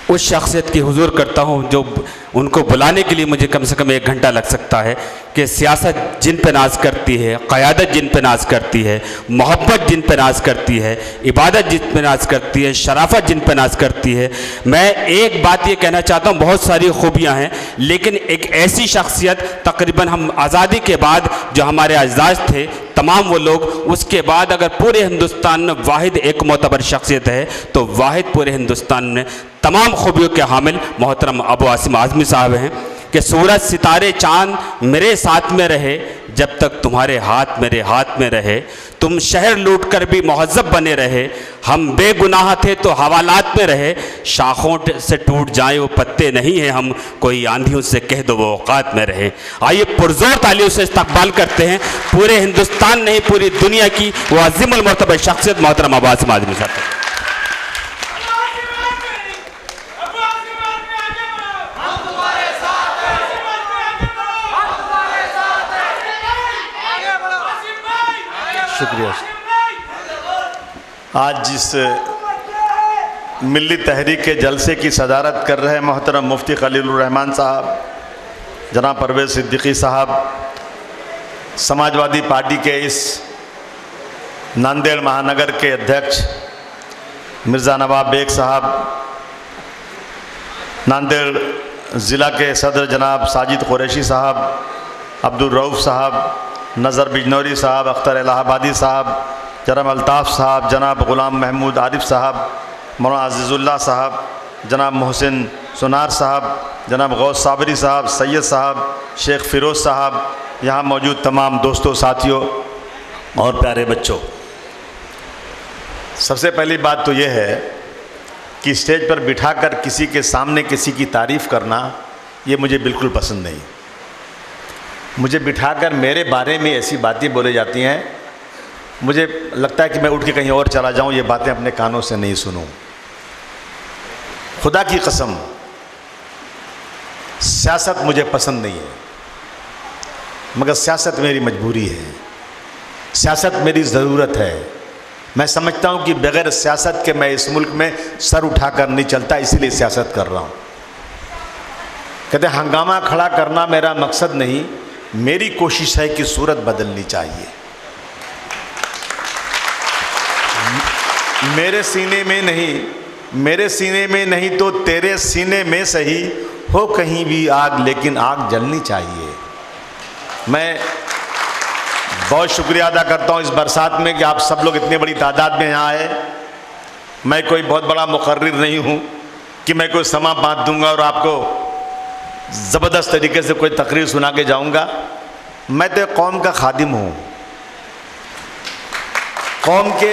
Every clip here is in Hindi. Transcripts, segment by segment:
उस शख्सियत की हुजूर करता हूँ जो उनको बुलाने के लिए मुझे कम से कम 1 घंटा लग सकता है कि सियासत जिन पे नाज करती है, क़यादत जिन पे नाज करती है, मोहब्बत जिन पे नाज करती है, इबादत जिन पे नाज करती है, शराफत जिन पे नाज करती है। मैं एक बात ये कहना चाहता हूँ, बहुत सारी खूबियाँ हैं, लेकिन एक ऐसी शख्सियत तकरीबन हम आज़ादी के बाद जो हमारे अज़ाज थे तमाम वो लोग, उसके बाद अगर पूरे हिंदुस्तान में वाहिद एक मोतबर शख्सियत है तो वाहिद पूरे हिंदुस्तान में तमाम खूबियों के हामिल मोहतरम अबू आसिम आज़मी साहब हैं कि सूरज सितारे चाँद मेरे साथ में रहे जब तक तुम्हारे हाथ मेरे हाथ में रहे, तुम शहर लूट कर भी महज़्ज़ब बने रहे, हम बेगुनाह थे तो हवालात में रहे, शाखों से टूट जाए वो पत्ते नहीं हैं हम, कोई आंधियों से कह दो वो औकात में रहे। आइए पुरजोर तालियों से इस्तकबाल करते हैं पूरे हिंदुस्तान नहीं पूरी दुनिया की वो अज़ीमुल मर्तबा शख्सियत मोहतरम अबू आसिम आज़मी साहब। शुक्रिया। आज जिस मिल्ली तहरीक के जलसे की सदारत कर रहे मोहतरम मुफ्ती खलीलुर रहमान साहब, जनाब परवेज़ सिद्दीकी साहब, समाजवादी पार्टी के इस नांदेड़ महानगर के अध्यक्ष मिर्ज़ा नवाब बेग साहब, नांदेड़ ज़िला के सदर जनाब साजिद कुरैशी साहब, अब्दुल रऊफ़ साहब, नज़र बिजनौरी साहब, अख्तर इलाहाबादी साहब, जनाब अल्ताफ़ साहब, जनाब ग़ुलाम महमूद आरिफ साहब, मौलाना अज़ीज़ुल्लाह साहब, जनाब मोहसिन सुनार साहब, जनाब गौस साबरी साहब, सैयद साहब, शेख फ़िरोज़ साहब, यहाँ मौजूद तमाम दोस्तों, साथियों और प्यारे बच्चों, सबसे पहली बात तो ये है कि स्टेज पर बिठाकर किसी के सामने किसी की तारीफ़ करना ये मुझे बिल्कुल पसंद नहीं। मुझे बिठाकर मेरे बारे में ऐसी बातें बोली जाती हैं, मुझे लगता है कि मैं उठ के कहीं और चला जाऊं, ये बातें अपने कानों से नहीं सुनूं। खुदा की कसम, सियासत मुझे पसंद नहीं है, मगर सियासत मेरी मजबूरी है, सियासत मेरी ज़रूरत है। मैं समझता हूं कि बग़ैर सियासत के मैं इस मुल्क में सर उठाकर नहीं चलता, इसीलिए सियासत कर रहा हूं। कहते हंगामा खड़ा करना मेरा मकसद नहीं, मेरी कोशिश है कि सूरत बदलनी चाहिए। मेरे सीने में नहीं तो तेरे सीने में सही हो कहीं भी आग, लेकिन आग जलनी चाहिए। मैं बहुत शुक्रिया अदा करता हूँ इस बरसात में कि आप सब लोग इतनी बड़ी तादाद में यहाँ आए। मैं कोई बहुत बड़ा मुकर्रिर नहीं हूँ कि मैं कोई समा बांध दूंगा और आपको ज़बरदस्त तरीके से कोई तकरीर सुना के जाऊंगा। मैं तो कौम का खादिम हूँ, कौम के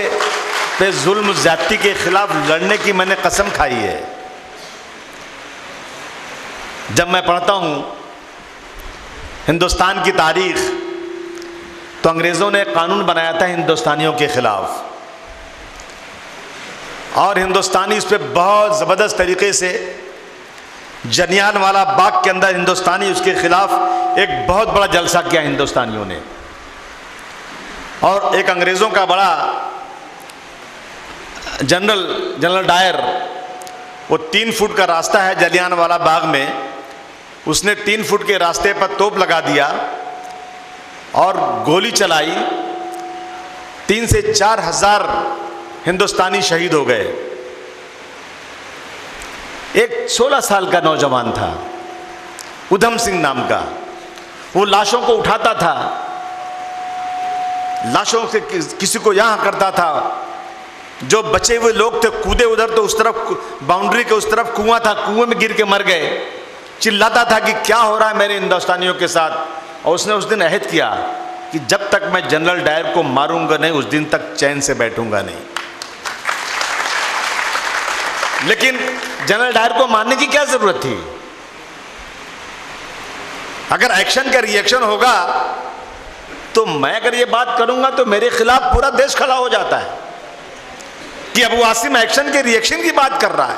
पे जुल्म ज़्यादती के ख़िलाफ़ लड़ने की मैंने कसम खाई है। जब मैं पढ़ता हूँ हिंदुस्तान की तारीख़, तो अंग्रेज़ों ने कानून बनाया था हिंदुस्तानियों के ख़िलाफ़, और हिंदुस्तानी इस पर बहुत ज़बरदस्त तरीके से जलियांवाला बाग के अंदर हिंदुस्तानी उसके ख़िलाफ़ एक बहुत बड़ा जलसा किया हिंदुस्तानियों ने। और एक अंग्रेज़ों का बड़ा जनरल डायर, वो 3 फुट का रास्ता है जलियांवाला बाग में, उसने 3 फुट के रास्ते पर तोप लगा दिया और गोली चलाई। 3 से 4 हज़ार हिंदुस्तानी शहीद हो गए। एक 16 साल का नौजवान था, उधम सिंह नाम का, वो लाशों को उठाता था, लाशों से किसी को यहाँ करता था, जो बचे हुए लोग थे कूदे उधर, तो उस तरफ बाउंड्री के उस तरफ कुआं था, कुएं में गिर के मर गए। चिल्लाता था कि क्या हो रहा है मेरे हिंदुस्तानियों के साथ। और उसने उस दिन अहद किया कि जब तक मैं जनरल डायर को मारूंगा नहीं, उस दिन तक चैन से बैठूंगा नहीं। लेकिन जनरल डायर को मारने की क्या जरूरत थी? अगर एक्शन का रिएक्शन होगा तो मैं अगर ये बात करूंगा तो मेरे खिलाफ पूरा देश खड़ा हो जाता है। कि अबू आसिम एक्शन के रिएक्शन की बात कर रहा है,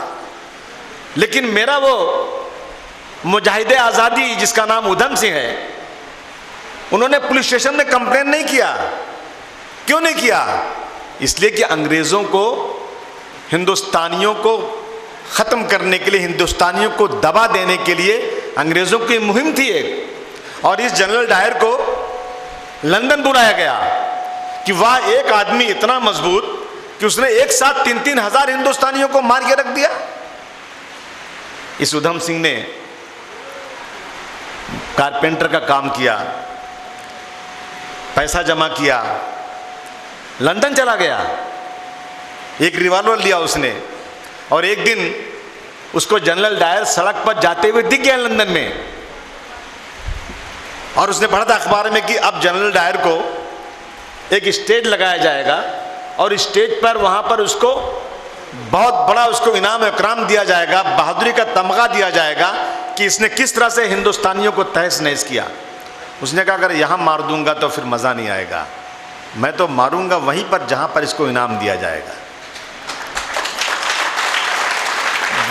लेकिन मेरा वो मुजाहिदे आज़ादी जिसका नाम उधम सिंह है, उन्होंने पुलिस स्टेशन में कंप्लेन नहीं किया। क्यों नहीं किया? इसलिए कि अंग्रेज़ों को, हिंदुस्तानियों को ख़त्म करने के लिए, हिंदुस्तानियों को दबा देने के लिए अंग्रेज़ों की मुहिम थी एक। और इस जनरल डायर को लंदन बुलाया गया कि वह एक आदमी इतना मजबूत कि उसने एक साथ 3-3 हज़ार हिंदुस्तानियों को मार के रख दिया। इस उधम सिंह ने कारपेंटर का काम किया, पैसा जमा किया, लंदन चला गया, एक रिवॉल्वर लिया उसने, और एक दिन उसको जनरल डायर सड़क पर जाते हुए दिख गया लंदन में, और उसने पढ़ा था अखबार में कि अब जनरल डायर को एक स्टेज लगाया जाएगा और स्टेज पर वहां पर उसको बहुत बड़ा उसको इनाम इकराम दिया जाएगा, बहादुरी का तमगा दिया जाएगा कि इसने किस तरह से हिंदुस्तानियों को तहस नहस किया। उसने कहा अगर यहाँ मार दूंगा तो फिर मज़ा नहीं आएगा, मैं तो मारूंगा वहीं पर जहाँ पर इसको इनाम दिया जाएगा।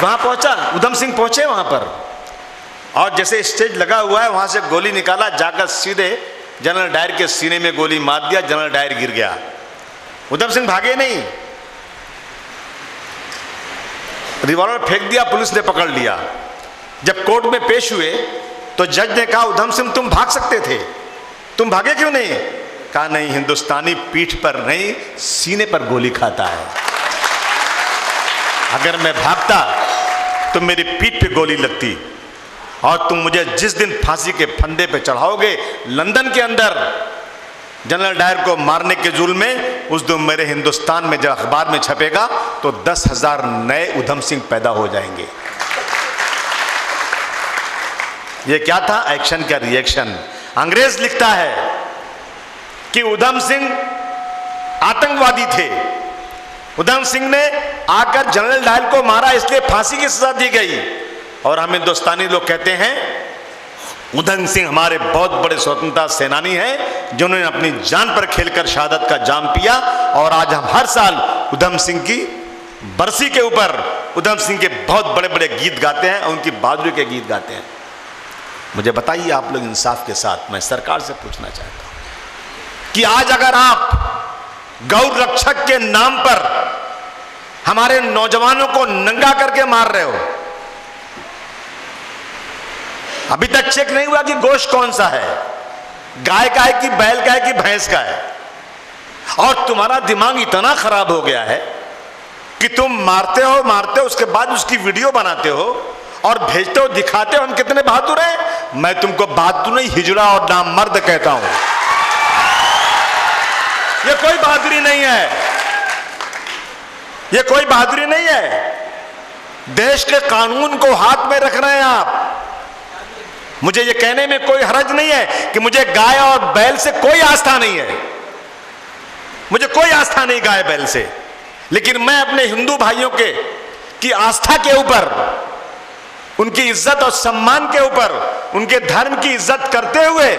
वहाँ पहुँचा, उधम सिंह पहुँचे वहाँ पर, और जैसे स्टेज लगा हुआ है वहाँ से गोली निकाला, जाकर सीधे जनरल डायर के सीने में गोली मार दिया। जनरल डायर गिर गया। उधम सिंह भागे नहीं, रिवॉल्वर फेंक दिया, पुलिस ने पकड़ लिया। जब कोर्ट में पेश हुए तो जज ने कहा उधम सिंह तुम भाग सकते थे, तुम भागे क्यों नहीं? कहा नहीं, हिंदुस्तानी पीठ पर नहीं सीने पर गोली खाता है, अगर मैं भागता तो मेरी पीठ पे गोली लगती, और तुम मुझे जिस दिन फांसी के फंदे पे चढ़ाओगे लंदन के अंदर जनरल डायर को मारने के जुल्म में, उस दिन मेरे हिंदुस्तान में जब अखबार में छपेगा तो 10,000 नए उधम सिंह पैदा हो जाएंगे। ये क्या था? एक्शन का रिएक्शन। अंग्रेज लिखता है कि उधम सिंह आतंकवादी थे, उधम सिंह ने आकर जनरल डायर को मारा इसलिए फांसी की सजा दी गई, और हम हिंदुस्तानी लोग कहते हैं उधम सिंह हमारे बहुत बड़े स्वतंत्रता सेनानी हैं जिन्होंने अपनी जान पर खेलकर शहादत का जाम पिया, और आज हम हर साल उधम सिंह की बरसी के ऊपर उधम सिंह के बहुत बड़े बड़े गीत गाते हैं, उनकी बहादुरी के गीत गाते हैं। मुझे बताइए आप लोग इंसाफ के साथ, मैं सरकार से पूछना चाहता हूं कि आज अगर आप गौ रक्षक के नाम पर हमारे नौजवानों को नंगा करके मार रहे हो, अभी तक चेक नहीं हुआ कि गोश्त कौन सा है, गाय का है कि बैल का है कि भैंस का है, और तुम्हारा दिमाग इतना खराब हो गया है कि तुम मारते हो उसके बाद उसकी वीडियो बनाते हो और भेजते हो, दिखाते हो हम कितने बहादुर हैं। मैं तुमको बहादुर नहीं, हिजड़ा और नामर्द कहता हूं। ये कोई बहादुरी नहीं है, ये कोई बहादुरी नहीं है। देश के कानून को हाथ में रख रहे हैं आप। मुझे ये कहने में कोई हर्ज नहीं है कि मुझे गाय और बैल से कोई आस्था नहीं है, मुझे कोई आस्था नहीं गाय बैल से, लेकिन मैं अपने हिंदू भाइयों के की आस्था के ऊपर, उनकी इज्जत और सम्मान के ऊपर, उनके धर्म की इज्जत करते हुए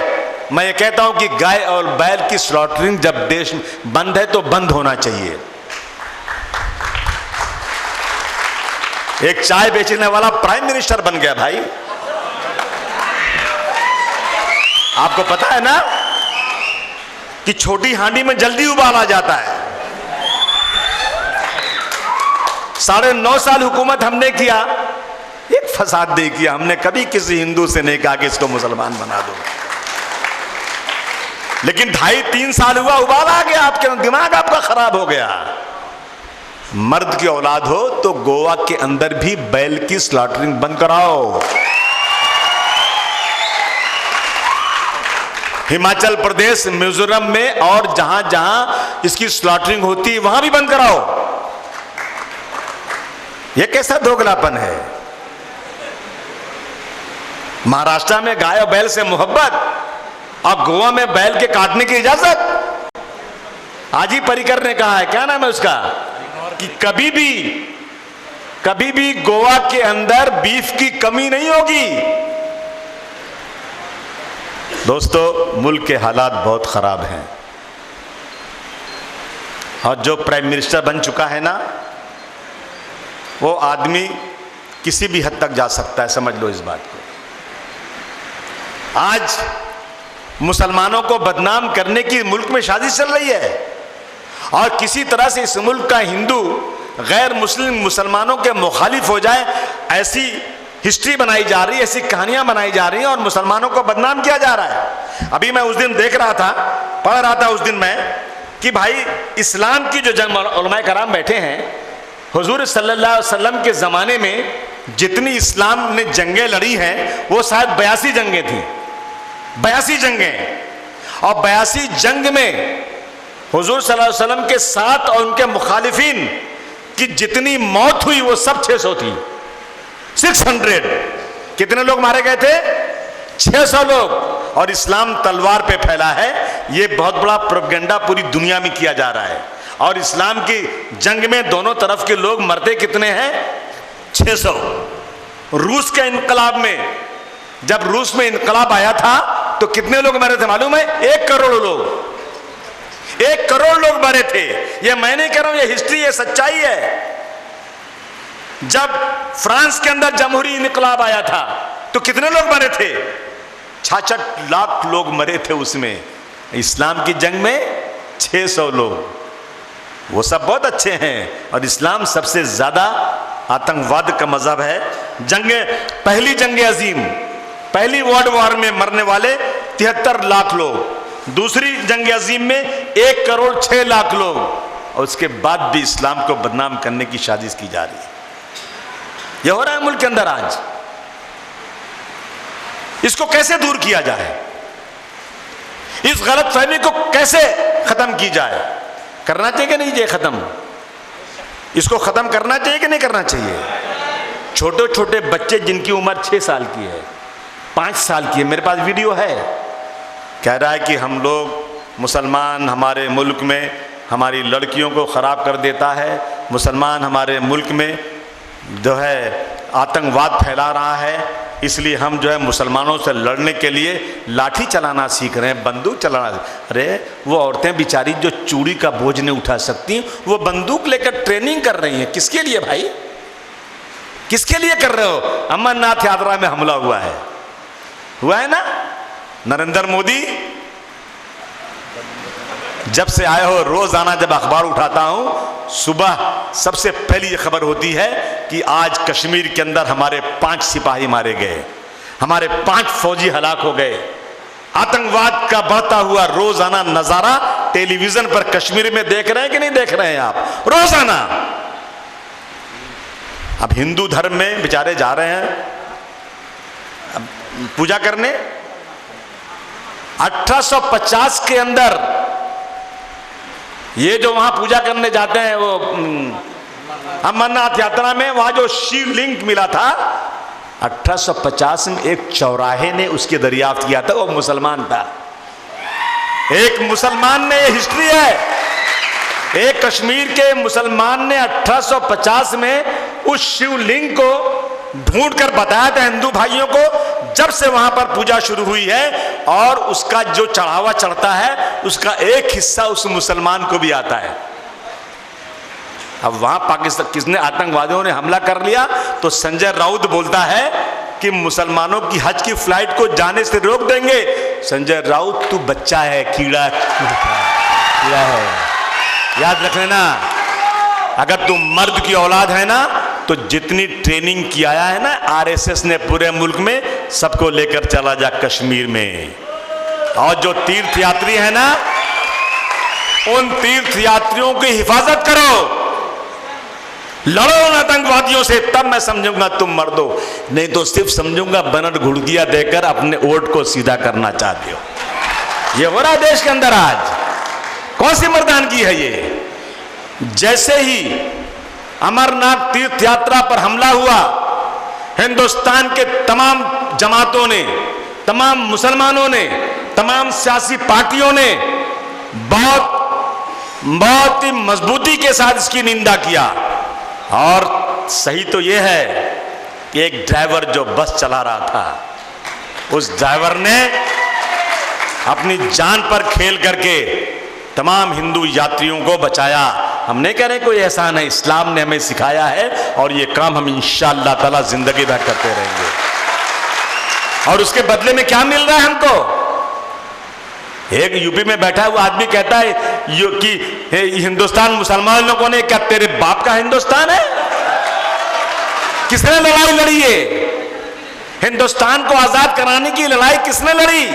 मैं ये कहता हूं कि गाय और बैल की स्लॉटरिंग जब देश में बंद है तो बंद होना चाहिए। एक चाय बेचने वाला प्राइम मिनिस्टर बन गया भाई, आपको पता है ना कि छोटी हांडी में जल्दी उबाल आ जाता है। 9.5 साल हुकूमत हमने किया, एक फसाद नहीं किया हमने, कभी किसी हिंदू से नहीं कहा कि इसको मुसलमान बना दो, लेकिन 2.5-3 साल हुआ, उबाल आ गया, आपके दिमाग आपका खराब हो गया। मर्द की औलाद हो तो गोवा के अंदर भी बैल की स्लॉटरिंग बंद कराओ, हिमाचल प्रदेश, मिजोरम में और जहां जहां इसकी स्लॉटरिंग होती है वहां भी बंद कराओ। यह कैसा दोगलापन है? महाराष्ट्र में गाय और बैल से मोहब्बत और गोवा में बैल के काटने की इजाजत। आज ही पर्रिकर ने कहा है, क्या नाम है उसका, कि कभी भी गोवा के अंदर बीफ की कमी नहीं होगी। दोस्तों, मुल्क के हालात बहुत खराब हैं, और जो प्राइम मिनिस्टर बन चुका है ना, वो आदमी किसी भी हद तक जा सकता है, समझ लो इस बात को। आज मुसलमानों को बदनाम करने की मुल्क में साजिश चल रही है और किसी तरह से इस मुल्क का हिंदू गैर मुस्लिम मुसलमानों के मुखालिफ हो जाए, ऐसी हिस्ट्री बनाई जा रही है, ऐसी कहानियां बनाई जा रही हैं और मुसलमानों को बदनाम किया जा रहा है। अभी मैं उस दिन देख रहा था, पढ़ रहा था उस दिन मैं कि भाई इस्लाम की जो जंग उलमाए कराम बैठे हैं, हुजूर सल्लल्लाहु अलैहि वसल्लम के ज़माने में जितनी इस्लाम ने जंगें लड़ी हैं वो शायद 82 जंगें थी, 82 जंगें। और 82 जंग में हुजूर सल्लल्लाहु अलैहि वसल्लम के साथ और उनके मुखालिफिन की जितनी मौत हुई वो सब 600 थी, 600। कितने लोग मारे गए थे? 600 लोग। और इस्लाम तलवार पे फैला है, ये बहुत बड़ा प्रोपेगेंडा पूरी दुनिया में किया जा रहा है। और इस्लाम की जंग में दोनों तरफ के लोग मरते कितने हैं? 600। रूस के इनकलाब में, जब रूस में इनकलाब आया था तो कितने लोग मरे थे मालूम है? 1 करोड़ लोग, 1 करोड़ लोग मरे थे। ये मैं नहीं कह रहा हूं, ये हिस्ट्री है, सच्चाई है। जब फ्रांस के अंदर जमहूरी इनकलाब आया था तो कितने लोग मरे थे? 66 लाख लोग मरे थे उसमें। इस्लाम की जंग में 600 लोग। वो सब बहुत अच्छे हैं और इस्लाम सबसे ज्यादा आतंकवाद का मजहब है। पहली जंग अजीम, पहली वर्ल्ड वॉर में मरने वाले 73 लाख लोग, दूसरी जंग अजीम में 1 करोड़ 6 लाख लोग, और उसके बाद भी इस्लाम को बदनाम करने की साजिश की जा रही है। यह हो रहा है मुल्क के अंदर आज। इसको कैसे दूर किया जाए? इस गलत फहमी को कैसे खत्म की जाए? करना चाहिए कि नहीं ये खत्म? इसको खत्म करना चाहिए कि नहीं करना चाहिए? छोटे छोटे बच्चे जिनकी उम्र 6 साल की है, 5 साल की है, मेरे पास वीडियो है, कह रहा है कि हम लोग मुसलमान हमारे मुल्क में हमारी लड़कियों को ख़राब कर देता है, मुसलमान हमारे मुल्क में जो है आतंकवाद फैला रहा है, इसलिए हम जो है मुसलमानों से लड़ने के लिए लाठी चलाना सीख रहे हैं, बंदूक चलाना। अरे वो औरतें बेचारी जो चूड़ी का बोझ नहीं उठा सकती, वो बंदूक लेकर ट्रेनिंग कर रही हैं। किसके लिए भाई? किसके लिए कर रहे हो? अमरनाथ यात्रा में हमला हुआ है ना? नरेंद्र मोदी जब से आए हो, रोजाना जब अखबार उठाता हूं, सुबह सबसे पहली ये खबर होती है कि आज कश्मीर के अंदर हमारे 5 सिपाही मारे गए, हमारे 5 फौजी हलाक हो गए। आतंकवाद का बढ़ता हुआ रोजाना नजारा टेलीविजन पर कश्मीर में देख रहे हैं कि नहीं देख रहे हैं आप? रोजाना। अब हिंदू धर्म में बेचारे जा रहे हैं पूजा करने। 1850 के अंदर ये जो वहां पूजा करने जाते हैं, वो अमरनाथ यात्रा में, वहां जो शिवलिंग मिला था 1850 में एक चौराहे ने उसके दरियाफ्त किया था, वो मुसलमान था। एक मुसलमान ने, ये हिस्ट्री है, एक कश्मीर के मुसलमान ने 1850 में उस शिवलिंग को ढूंढकर बताया था हिंदू भाइयों को। जब से वहां पर पूजा शुरू हुई है और उसका जो चढ़ावा चढ़ता है उसका एक हिस्सा उस मुसलमान को भी आता है। अब वहां पाकिस्तान किसने, आतंकवादियों ने हमला कर लिया तो संजय राउत बोलता है कि मुसलमानों की हज की फ्लाइट को जाने से रोक देंगे। संजय राउत, तू बच्चा है, कीड़ा है, याद रख लेना। अगर तू मर्द की औलाद है ना तो जितनी ट्रेनिंग किया है ना आरएसएस ने पूरे मुल्क में, सबको लेकर चला जा कश्मीर में। और जो तीर्थ यात्री है ना, उन तीर्थ यात्रियों की हिफाजत करो, लड़ो उन आतंकवादियों से, तब मैं समझूंगा तुम मर्दो। नहीं तो सिर्फ समझूंगा बनट घुड़किया देकर अपने वोट को सीधा करना चाहते हो। ये हो रहा देश के अंदर आज। कौन सी मर्दानगी है ये? जैसे ही अमरनाथ तीर्थ यात्रा पर हमला हुआ, हिंदुस्तान के तमाम जमातों ने, तमाम मुसलमानों ने, तमाम सियासी पार्टियों ने बहुत ही मजबूती के साथ इसकी निंदा किया। और सही तो यह है कि एक ड्राइवर जो बस चला रहा था, उस ड्राइवर ने अपनी जान पर खेल करके तमाम हिंदू यात्रियों को बचाया। हम नहीं कह रहे कोई एहसान है, इस्लाम ने हमें सिखाया है और ये काम हम इंशाअल्लाह ताला जिंदगी भर करते रहेंगे। और उसके बदले में क्या मिल रहा है हमको? एक यूपी में बैठा हुआ आदमी कहता है कि हिंदुस्तान मुसलमान लोगों ने, क्या तेरे बाप का हिंदुस्तान है? किसने लड़ाई लड़ी है? हिंदुस्तान को आजाद कराने की लड़ाई किसने लड़ी?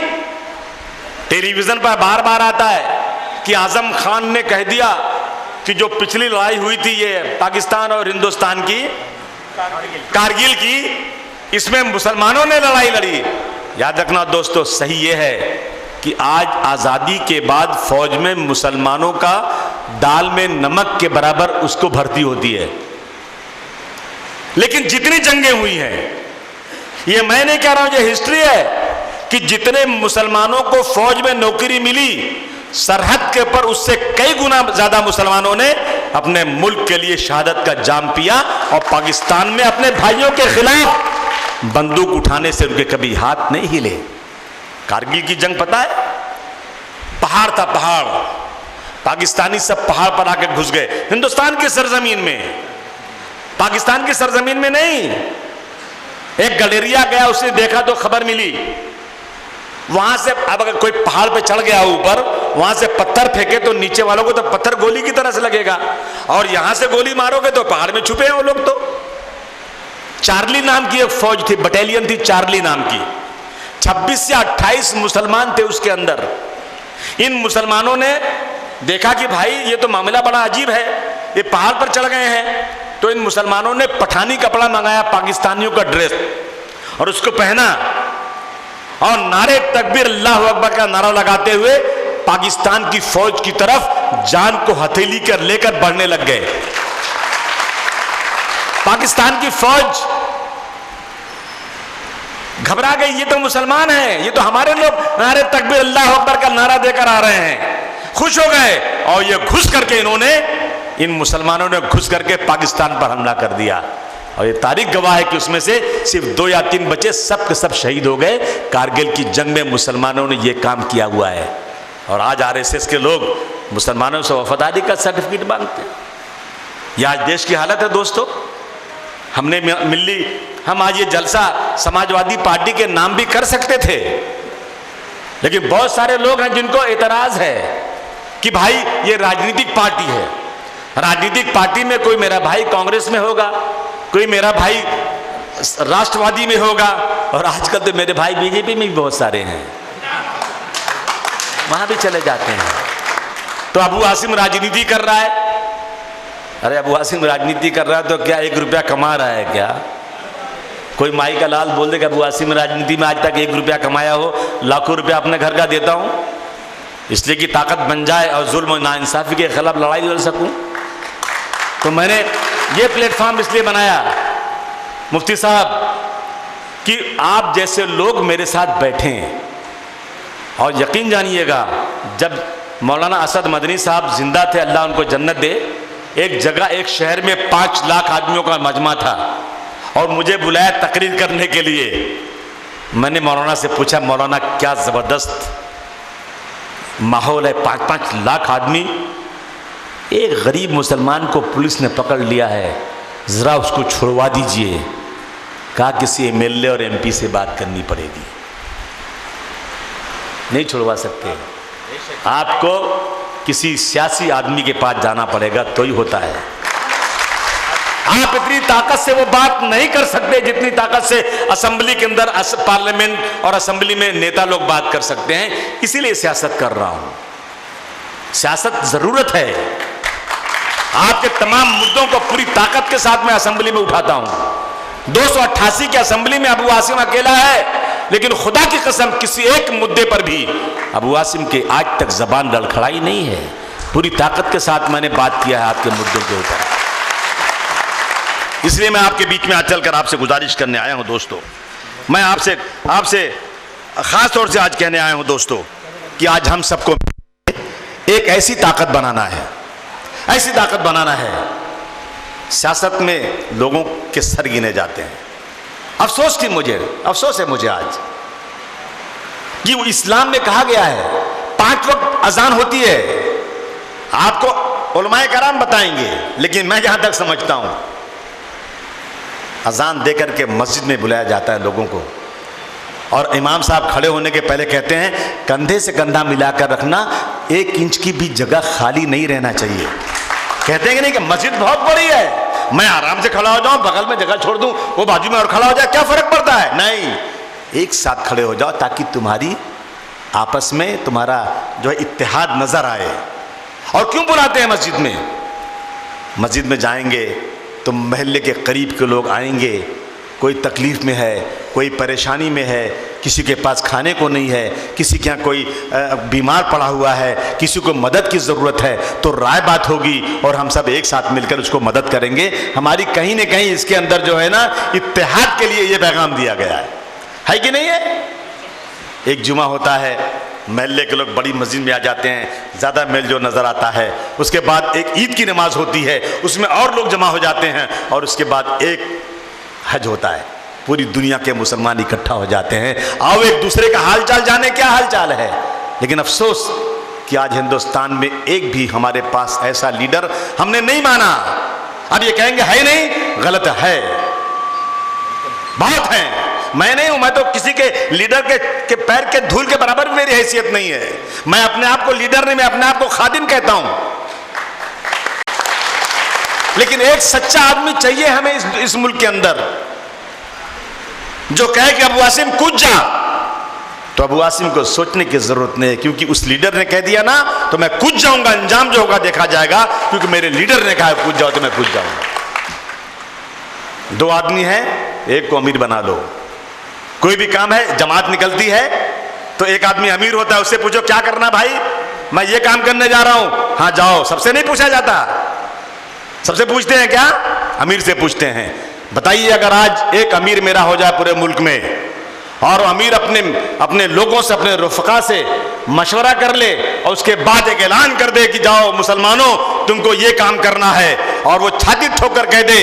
टेलीविजन पर बार बार आता है कि आजम खान ने कह दिया कि जो पिछली लड़ाई हुई थी ये पाकिस्तान और हिंदुस्तान की, कारगिल की, इसमें मुसलमानों ने लड़ाई लड़ी। याद रखना दोस्तों, सही ये है कि आज आज़ादी के बाद फौज में मुसलमानों का दाल में नमक के बराबर उसको भर्ती होती है। लेकिन जितनी जंगें हुई हैं, ये मैं नहीं कह रहा हूं, ये हिस्ट्री है कि जितने मुसलमानों को फौज में नौकरी मिली, सरहद के ऊपर उससे कई गुना ज्यादा मुसलमानों ने अपने मुल्क के लिए शहादत का जाम पिया और पाकिस्तान में अपने भाइयों के खिलाफ बंदूक उठाने से उनके कभी हाथ नहीं हिले। कारगिल की जंग पता है? पहाड़ था, पहाड़, पाकिस्तानी सब पहाड़ पर आके घुस गए हिंदुस्तान की सरजमीन में, पाकिस्तान की सरजमीन में नहीं। एक गलेरिया गया, उसने देखा तो खबर मिली, वहां से अब अगर कोई पहाड़ पे चढ़ गया ऊपर, वहां से पत्थर फेंके तो नीचे वालों को तो पत्थर गोली की तरह से लगेगा, और यहां से गोली मारोगे तो पहाड़ में छुपे हैं वो लोग। तो चार्ली नाम की एक फौज थी, बटालियन थी चार्ली नाम की, 26 से 28 मुसलमान थे उसके अंदर। इन मुसलमानों ने देखा कि भाई ये तो मामला बड़ा अजीब है, ये पहाड़ पर चढ़ गए हैं, तो इन मुसलमानों ने पठानी कपड़ा मंगाया, पाकिस्तानियों का ड्रेस, और उसको पहना और नारे तकबीर अल्लाहु अकबर का नारा लगाते हुए पाकिस्तान की फौज की तरफ जान को हथेली कर लेकर बढ़ने लग गए। पाकिस्तान की फौज घबरा गई, ये तो मुसलमान हैं, ये तो हमारे लोग नारे तकबीर अल्लाहु अकबर का नारा देकर आ रहे हैं। खुश हो गए और ये घुस करके इन्होंने, इन मुसलमानों ने घुस करके पाकिस्तान पर हमला कर दिया। और ये तारीख गवाह है कि उसमें से सिर्फ 2 या 3 बच्चे सब के सब शहीद हो गए। कारगिल की जंग में मुसलमानों ने ये काम किया हुआ है। और आज आरएसएस के लोग मुसलमानों से वफादारी का सर्टिफिकेट मांगते हैं। यह आज देश की हालत है दोस्तों। हमने हम आज ये जलसा समाजवादी पार्टी के नाम भी कर सकते थे, लेकिन बहुत सारे लोग हैं जिनको एतराज है कि भाई ये राजनीतिक पार्टी है, राजनीतिक पार्टी में कोई मेरा भाई कांग्रेस में होगा, कोई मेरा भाई राष्ट्रवादी में होगा, और आजकल तो मेरे भाई बीजेपी में भी बहुत सारे हैं, वहां भी चले जाते हैं। तो अबू आसिम राजनीति कर रहा है। अरे अबू आसिम राजनीति कर रहा है तो क्या 1 रुपया कमा रहा है क्या? कोई माई का लाल बोल दे कि अबू आसिम राजनीति में आज तक 1 रुपया कमाया हो, लाखों रुपया अपने घर का देता हूं इसलिए कि ताकत बन जाए और जुल्म और नाइंसाफी के खिलाफ लड़ाई लड़ सकूं। तो मैंने ये प्लेटफॉर्म इसलिए बनाया मुफ्ती साहब कि आप जैसे लोग मेरे साथ बैठें, और यकीन जानिएगा जब मौलाना असद मदनी साहब जिंदा थे, अल्लाह उनको जन्नत दे, एक जगह एक शहर में 5 लाख आदमियों का मजमा था और मुझे बुलाया तकरीर करने के लिए। मैंने मौलाना से पूछा, मौलाना क्या ज़बरदस्त माहौल है, 5-5 लाख आदमी, एक गरीब मुसलमान को पुलिस ने पकड़ लिया है, ज़रा उसको छुड़वा दीजिए। कहा किसी एमएलए और एमपी से बात करनी पड़ेगी, नहीं छुड़वा सकते, आपको किसी सियासी आदमी के पास जाना पड़ेगा तो ही होता है। आप इतनी ताकत से वो बात नहीं कर सकते जितनी ताकत से असेंबली के अंदर, पार्लियामेंट और असेंबली में नेता लोग बात कर सकते हैं। इसीलिए सियासत कर रहा हूं। सियासत जरूरत है, आपके तमाम मुद्दों को पूरी ताकत के साथ मैं असेंबली में उठाता हूं। 288 की असेंबली में अबू आसिम अकेला है, लेकिन खुदा की कसम किसी एक मुद्दे पर भी अबू आसिम के आज तक जबान लड़खड़ाई नहीं है। पूरी ताकत के साथ मैंने बात किया है आपके मुद्दों के ऊपर। इसलिए मैं आपके बीच में आज चलकर आपसे गुजारिश करने आया हूं दोस्तों। मैं आपसे खास तौर से आज कहने आया हूं दोस्तों कि आज हम सबको एक ऐसी ताकत बनाना है, ऐसी ताकत बनाना है। सियासत में लोगों के सर गिने जाते हैं। अफसोस है मुझे आज कि वो इस्लाम में कहा गया है 5 वक्त अजान होती है। आपको उलमाए कराम बताएंगे, लेकिन मैं जहां तक समझता हूं, अजान देकर के मस्जिद में बुलाया जाता है लोगों को, और इमाम साहब खड़े होने के पहले कहते हैं कंधे से कंधा मिलाकर रखना, 1 इंच की भी जगह खाली नहीं रहना चाहिए। कहते हैं कि नहीं कि मस्जिद बहुत बड़ी है, मैं आराम से खड़ा हो जाऊं, बगल में जगह छोड़ दूं, वो बाजू में और खड़ा हो जाए, क्या फर्क पड़ता है? नहीं, एक साथ खड़े हो जाओ ताकि तुम्हारी आपस में तुम्हारा जो है इत्तेहाद नजर आए। और क्यों बुलाते हैं मस्जिद में? मस्जिद में जाएंगे तो मोहल्ले के करीब के लोग आएंगे, कोई तकलीफ में है, कोई परेशानी में है, किसी के पास खाने को नहीं है, किसी के यहाँ कोई बीमार पड़ा हुआ है, किसी को मदद की ज़रूरत है, तो राय बात होगी और हम सब एक साथ मिलकर उसको मदद करेंगे। हमारी कहीं न कहीं इसके अंदर जो है ना, इत्तेहाद के लिए ये पैगाम दिया गया है कि नहीं है? एक जुमा होता है, महल्ले के लोग बड़ी मस्जिद में आ जाते हैं, ज़्यादा मेल जो नज़र आता है। उसके बाद एक ईद की नमाज होती है, उसमें और लोग जमा हो जाते हैं, और उसके बाद एक हज होता है, पूरी दुनिया के मुसलमान इकट्ठा हो जाते हैं, आओ एक दूसरे का हालचाल जाने क्या हालचाल है। लेकिन अफसोस कि आज हिंदुस्तान में एक भी हमारे पास ऐसा लीडर हमने नहीं माना। अब ये कहेंगे है नहीं, गलत है, बहुत है। मैं नहीं हूं, मैं तो किसी के लीडर के पैर के धूल के बराबर भी मेरी हैसियत नहीं है। मैं अपने आप को लीडर नहीं, मैं अपने आप को खादिम कहता हूं। लेकिन एक सच्चा आदमी चाहिए हमें इस मुल्क के अंदर, जो कहे कि अबू आसिम कूद जा, तो अबू आसिम को सोचने की जरूरत नहीं है, क्योंकि उस लीडर ने कह दिया ना तो मैं कूद जाऊंगा, अंजाम जो होगा देखा जाएगा, क्योंकि मेरे लीडर ने कहा कूद जाओ तो मैं कूद जाऊंगा। 2 आदमी हैं, एक को अमीर बना लो। कोई भी काम है, जमात निकलती है तो एक आदमी अमीर होता है, उससे पूछो क्या करना भाई, मैं ये काम करने जा रहा हूं, हाँ जाओ। सबसे नहीं पूछा जाता, सबसे पूछते हैं क्या? अमीर से पूछते हैं। बताइए अगर आज एक अमीर मेरा हो जाए पूरे मुल्क में, और अमीर अपने लोगों से, अपने रुफ़क़ा से मशवरा कर ले और उसके बाद एक ऐलान कर दे कि जाओ मुसलमानों तुमको ये काम करना है, और वो छाती ठोक कर कह दे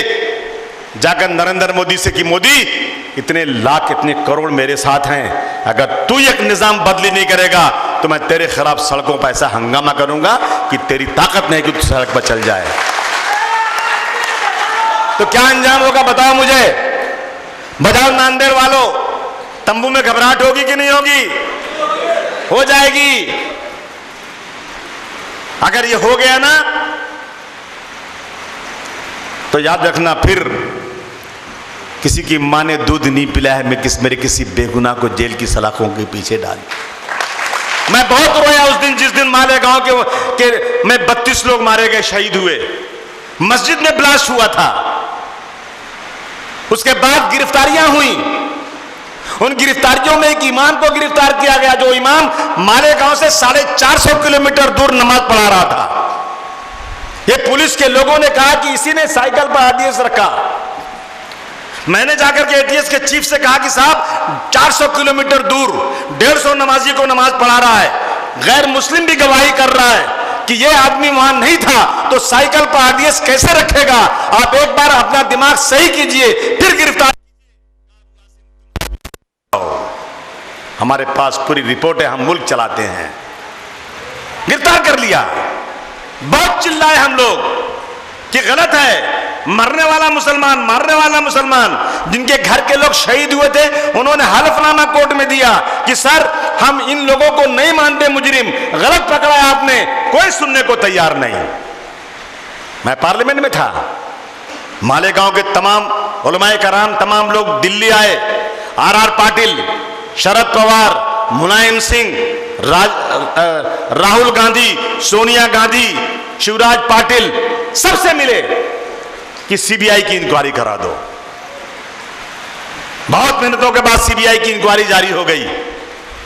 जाकर नरेंद्र मोदी से कि मोदी इतने लाख इतने करोड़ मेरे साथ हैं, अगर तू एक निज़ाम बदली नहीं करेगा तो मैं तेरे खिलाफ सड़कों पर ऐसा हंगामा करूंगा कि तेरी ताकत नहीं कि तू सड़क पर चल जाए। तो क्या अंजाम होगा बताओ मुझे? बजाओ नांदेड़ वालों, तंबू में घबराहट होगी कि नहीं होगी? हो जाएगी। अगर ये हो गया ना तो याद रखना, फिर किसी की मां ने दूध नहीं पिलाया है, मेरे किसी बेगुनाह को जेल की सलाखों के पीछे डाल। मैं बहुत रोया उस दिन जिस दिन मालेगांव के में 32 लोग मारे गए, शहीद हुए, मस्जिद में ब्लास्ट हुआ था। उसके बाद गिरफ्तारियां हुई, उन गिरफ्तारियों में एक इमाम को गिरफ्तार किया गया, जो इमाम मालेगांव से 450 किलोमीटर दूर नमाज पढ़ा रहा था। ये पुलिस के लोगों ने कहा कि इसी ने साइकिल पर आदेश रखा। मैंने जाकर के एटीएस के चीफ से कहा कि साहब 400 किलोमीटर दूर 150 नमाजी को नमाज पढ़ा रहा है, गैर मुस्लिम भी गवाही कर रहा है कि ये आदमी वहां नहीं था, तो साइकिल पर आदेश कैसे रखेगा? आप एक बार अपना दिमाग सही कीजिए, फिर गिरफ्तार। हमारे पास पूरी रिपोर्ट है, हम मुल्क चलाते हैं। गिरफ्तार कर लिया, बहुत चिल्लाए हम लोग कि गलत है, मरने वाला मुसलमान, मारने वाला मुसलमान। जिनके घर के लोग शहीद हुए थे उन्होंने हलफनामा कोर्ट में दिया कि सर हम इन लोगों को नहीं मानते मुजरिम, गलत पकड़ा है आपने। कोई सुनने को तैयार नहीं। मैं पार्लियामेंट में था, मालेगांव के तमाम उलमाए कराम, तमाम लोग दिल्ली आए, आर पाटिल, शरद पवार, मुलायम सिंह, राहुल गांधी, सोनिया गांधी, शिवराज पाटिल, सबसे मिले कि सीबीआई की इंक्वायरी करा दो। बहुत मेहनतों के बाद सीबीआई की इंक्वायरी जारी हो गई।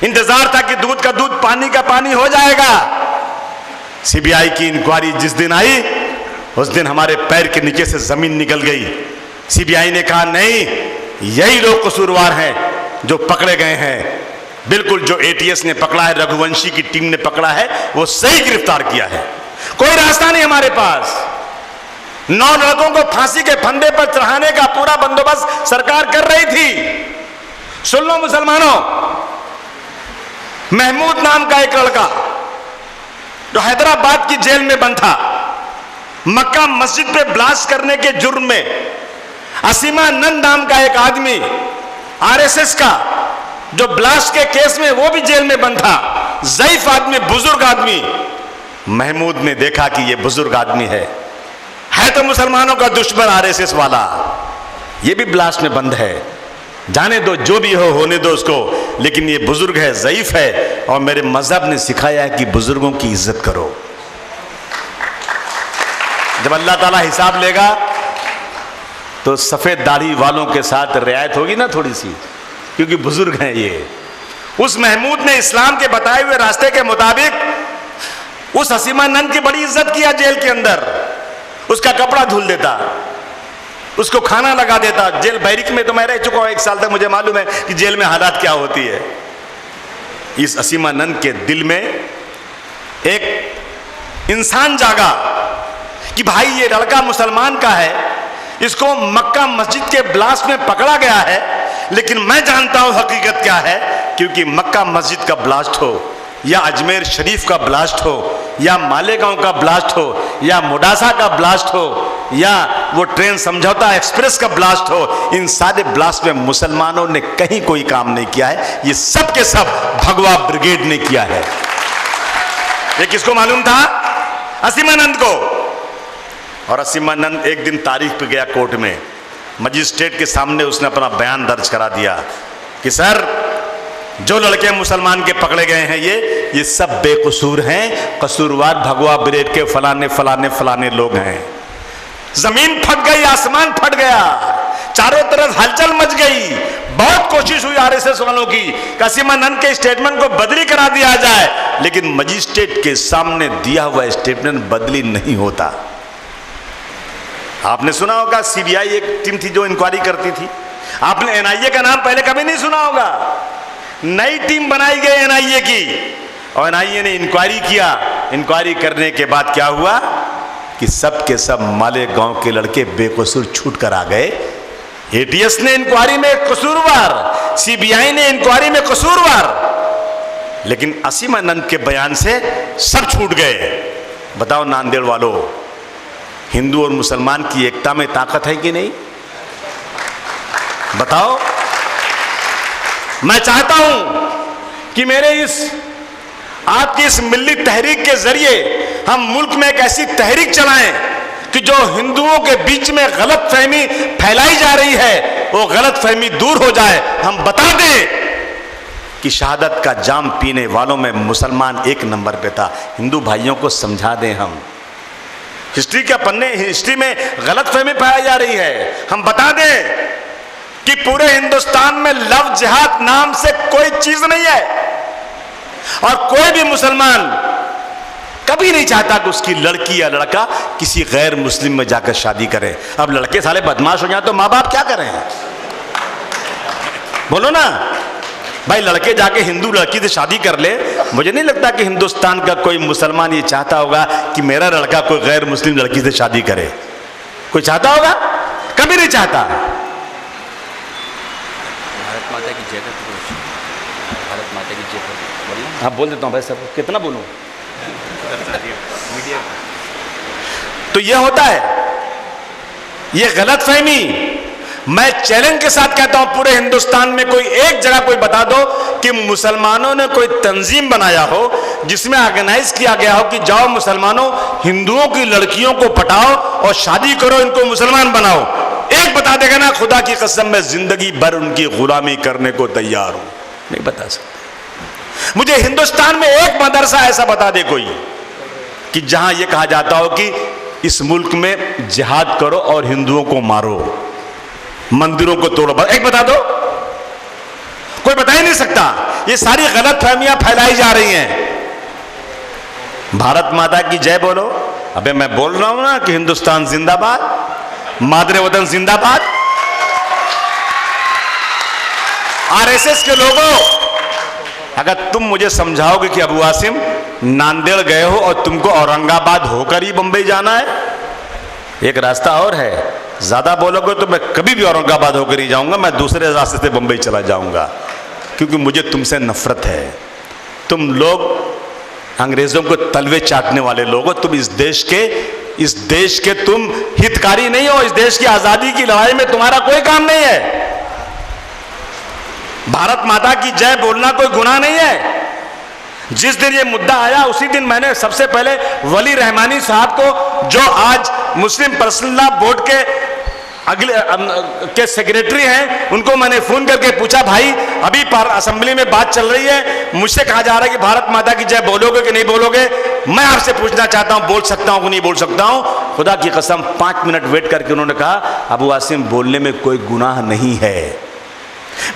इंतजार था कि दूध का दूध पानी का पानी हो जाएगा। सीबीआई की इंक्वायरी जिस दिन आई उस दिन हमारे पैर के नीचे से जमीन निकल गई। सीबीआई ने कहा नहीं, यही लोग कसूरवार हैं जो पकड़े गए हैं। बिल्कुल जो एटीएस ने पकड़ा है, रघुवंशी की टीम ने पकड़ा है, वो सही गिरफ्तार किया है। कोई रास्ता नहीं हमारे पास। 9 लड़कों को फांसी के फंदे पर चढ़ाने का पूरा बंदोबस्त सरकार कर रही थी। सुन लो मुसलमानों, महमूद नाम का एक लड़का जो हैदराबाद की जेल में बंद था, मक्का मस्जिद पे ब्लास्ट करने के जुर्म में असीमानंद नाम का एक आदमी आरएसएस का, जो ब्लास्ट के केस में वो भी जेल में बंद था, ज़ईफ आदमी, बुजुर्ग आदमी। महमूद ने देखा कि ये बुजुर्ग आदमी है तो मुसलमानों का दुश्मन आरएसएस वाला, ये भी ब्लास्ट में बंद है, जाने दो, जो भी हो होने दो उसको, लेकिन ये बुजुर्ग है, ज़ईफ है, और मेरे मजहब ने सिखाया है कि बुजुर्गों की इज्जत करो। जब अल्लाह ताला हिसाब लेगा तो सफेद दाढ़ी वालों के साथ रियायत होगी ना थोड़ी सी, क्योंकि बुजुर्ग हैं ये। उस महमूद ने इस्लाम के बताए हुए रास्ते के मुताबिक उस असीमानंद की बड़ी इज्जत किया जेल के अंदर, उसका कपड़ा धुल देता, उसको खाना लगा देता। जेल बैरिक में तो मैं रह चुका हूं 1 साल तक, मुझे मालूम है कि जेल में हालात क्या होती है। इस असीमानंद के दिल में एक इंसान जागा कि भाई ये लड़का मुसलमान का है, इसको मक्का मस्जिद के ब्लास्ट में पकड़ा गया है, लेकिन मैं जानता हूं हकीकत क्या है, क्योंकि मक्का मस्जिद का ब्लास्ट हो या अजमेर शरीफ का ब्लास्ट हो या मालेगांव का ब्लास्ट हो या मोडासा का ब्लास्ट हो या वो ट्रेन समझौता एक्सप्रेस का ब्लास्ट हो, इन सारे ब्लास्ट में मुसलमानों ने कहीं कोई काम नहीं किया है, ये सब के सब भगवा ब्रिगेड ने किया है। ये किसको मालूम था? असीमानंद को। और असीमानंद एक दिन तारीख पे गया कोर्ट में, मजिस्ट्रेट के सामने उसने अपना बयान दर्ज करा दिया कि सर, जो लड़के मुसलमान के पकड़े गए हैं ये सब बेकसूर हैं, कसूरवार भगवा ब्रिगेड के फलाने फलाने फलाने लोग हैं। जमीन फट गई, आसमान फट गया, चारों तरफ हलचल मच गई। बहुत कोशिश हुई आरएसएस वालों की असीमानंद के स्टेटमेंट को बदली करा दिया जाए, लेकिन मजिस्ट्रेट के सामने दिया हुआ स्टेटमेंट बदली नहीं होता। आपने सुना होगा सीबीआई एक टीम थी जो इंक्वायरी करती थी, आपने एनआईए का नाम पहले कभी नहीं सुना होगा। नई टीम बनाई गई एनआईए की, और एनआईए ने इंक्वायरी किया। इंक्वायरी करने के बाद क्या हुआ कि सब के सब मालेगांव के लड़के बेकसूर छूट कर आ गए। एटीएस ने इंक्वायरी में कसूरवार, सीबीआई ने इंक्वायरी में कसूरवार, लेकिन असीमानंद के बयान से सब छूट गए। बताओ नांदेड़ वालों, हिंदू और मुसलमान की एकता में ताकत है कि नहीं? बताओ। मैं चाहता हूं कि मेरे आपकी इस मिल्ली तहरीक के जरिए हम मुल्क में एक ऐसी तहरीक चलाएं कि जो हिंदुओं के बीच में गलत फहमी फैलाई जा रही है, वो गलत फहमी दूर हो जाए। हम बता दें कि शहादत का जाम पीने वालों में मुसलमान 1 नंबर पे था। हिंदू भाइयों को समझा दें हम। हिस्ट्री के पन्ने, हिस्ट्री में गलत फहमी फैलाई जा रही है। हम बता दें कि पूरे हिंदुस्तान में लव जिहाद नाम से कोई चीज नहीं है, और कोई भी मुसलमान कभी नहीं चाहता कि उसकी लड़की या लड़का किसी गैर मुस्लिम में जाकर शादी करे। अब लड़के साले बदमाश हो जाए तो माँ बाप क्या करें? बोलो ना भाई, लड़के जाके हिंदू लड़की से शादी कर ले। मुझे नहीं लगता कि हिंदुस्तान का कोई मुसलमान ये चाहता होगा कि मेरा लड़का कोई गैर मुस्लिम लड़की से शादी करे। कोई चाहता होगा? कभी नहीं चाहता। भारत माता की जय। भारत माता की जय। हाँ बोल देता हूँ भाई साहब, कितना बोलूँ? तो ये होता है, ये गलत फहमी। मैं चैलेंज के साथ कहता हूं, पूरे हिंदुस्तान में कोई एक जगह कोई बता दो कि मुसलमानों ने कोई तंजीम बनाया हो जिसमें ऑर्गेनाइज किया गया हो कि जाओ मुसलमानों, हिंदुओं की लड़कियों को पटाओ और शादी करो, इनको मुसलमान बनाओ। एक बता देगा ना, खुदा की कसम मैं जिंदगी भर उनकी गुलामी करने को तैयार हूं। नहीं बता सकता। मुझे हिंदुस्तान में एक मदरसा ऐसा बता दे कोई कि जहां यह कहा जाता हो कि इस मुल्क में जिहाद करो और हिंदुओं को मारो, मंदिरों को तोड़ो। एक बता दो। कोई बता ही नहीं सकता। ये सारी गलत फहमियां फैलाई जा रही हैं। भारत माता की जय बोलो। अबे मैं बोल रहा हूं ना कि हिंदुस्तान जिंदाबाद, मादरे वतन जिंदाबाद। आरएसएस के लोगों, अगर तुम मुझे समझाओगे कि अबू आसिम नांदेड़ गए हो और तुमको औरंगाबाद होकर ही बंबई जाना है, एक रास्ता और है। ज्यादा बोलोगे तो मैं कभी भी औरंगाबाद होकर ही जाऊंगा, मैं दूसरे रास्ते से बंबई चला जाऊंगा, क्योंकि मुझे तुमसे नफरत है। तुम लोग अंग्रेजों को तलवे चाटने वाले लोग हो। तुम इस देश के इस देश के तुम हितकारी नहीं हो। इस देश की आजादी की लड़ाई में तुम्हारा कोई काम नहीं है। भारत माता की जय बोलना कोई गुनाह नहीं है। जिस दिन ये मुद्दा आया उसी दिन मैंने सबसे पहले वली रहमानी साहब को, जो आज मुस्लिम पर्सनल लॉ बोर्ड के के सेक्रेटरी हैं, उनको मैंने फोन करके पूछा, भाई अभी असेंबली में बात चल रही है, मुझसे कहा जा रहा है कि भारत माता की जय बोलोगे कि नहीं बोलोगे। मैं आपसे पूछना चाहता हूं, बोल सकता हूं कि नहीं बोल सकता हूं। खुदा की कसम 5 मिनट वेट करके उन्होंने कहा, अबू आसिम बोलने में कोई गुनाह नहीं है।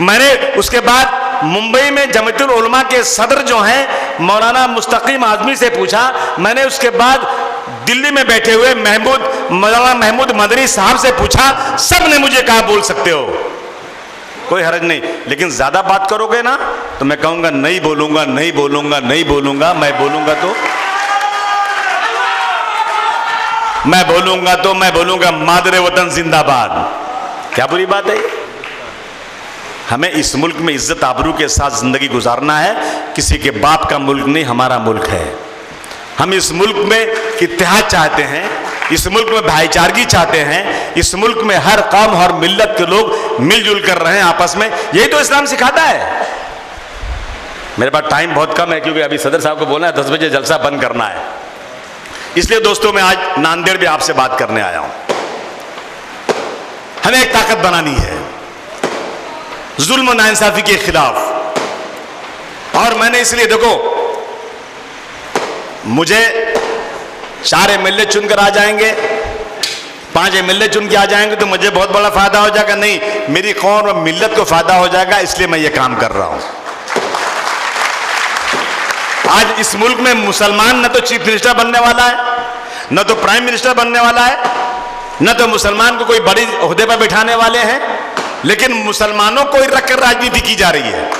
मैंने उसके बाद मुंबई में जमीयतुल उलमा के सदर जो हैं मौलाना मुस्तकीम आजमी से पूछा। मैंने उसके बाद दिल्ली में बैठे हुए मौलाना महमूद मदनी साहब से पूछा। सब ने मुझे कहा बोल सकते हो, कोई हर्ज नहीं। लेकिन ज्यादा बात करोगे ना तो मैं कहूंगा नहीं बोलूंगा, नहीं बोलूंगा, नहीं बोलूंगा। मैं बोलूंगा तो मैं बोलूंगा मादरे वतन जिंदाबाद। क्या बुरी बात है? हमें इस मुल्क में इज्जत आबरू के साथ जिंदगी गुजारना है। किसी के बाप का मुल्क नहीं, हमारा मुल्क है। हम इस मुल्क में इत्तेहाद चाहते हैं, इस मुल्क में भाईचारगी चाहते हैं, इस मुल्क में हर कौम और मिल्लत के लोग मिलजुल कर रहे हैं आपस में। यही तो इस्लाम सिखाता है। मेरे पास टाइम बहुत कम है क्योंकि अभी सदर साहब को बोलना है 10 बजे जलसा बंद करना है। इसलिए दोस्तों मैं आज नांदेड़ में आपसे बात करने आया हूं। हमें एक ताकत बनानी है जुल्म नाइंसाफी के खिलाफ। और मैंने इसलिए देखो, मुझे 4 एमएलए चुनकर आ जाएंगे, 5 एमएलए चुन के आ जाएंगे तो मुझे बहुत बड़ा फायदा हो जाएगा। नहीं, मेरी कौम और मिल्लत को फायदा हो जाएगा। इसलिए मैं ये काम कर रहा हूं। आज इस मुल्क में मुसलमान न तो चीफ मिनिस्टर बनने वाला है, न तो प्राइम मिनिस्टर बनने वाला है, न तो मुसलमान को कोई बड़ी ओहदे पर बैठाने वाले हैं, लेकिन मुसलमानों को रखकर राजनीति की जा रही है।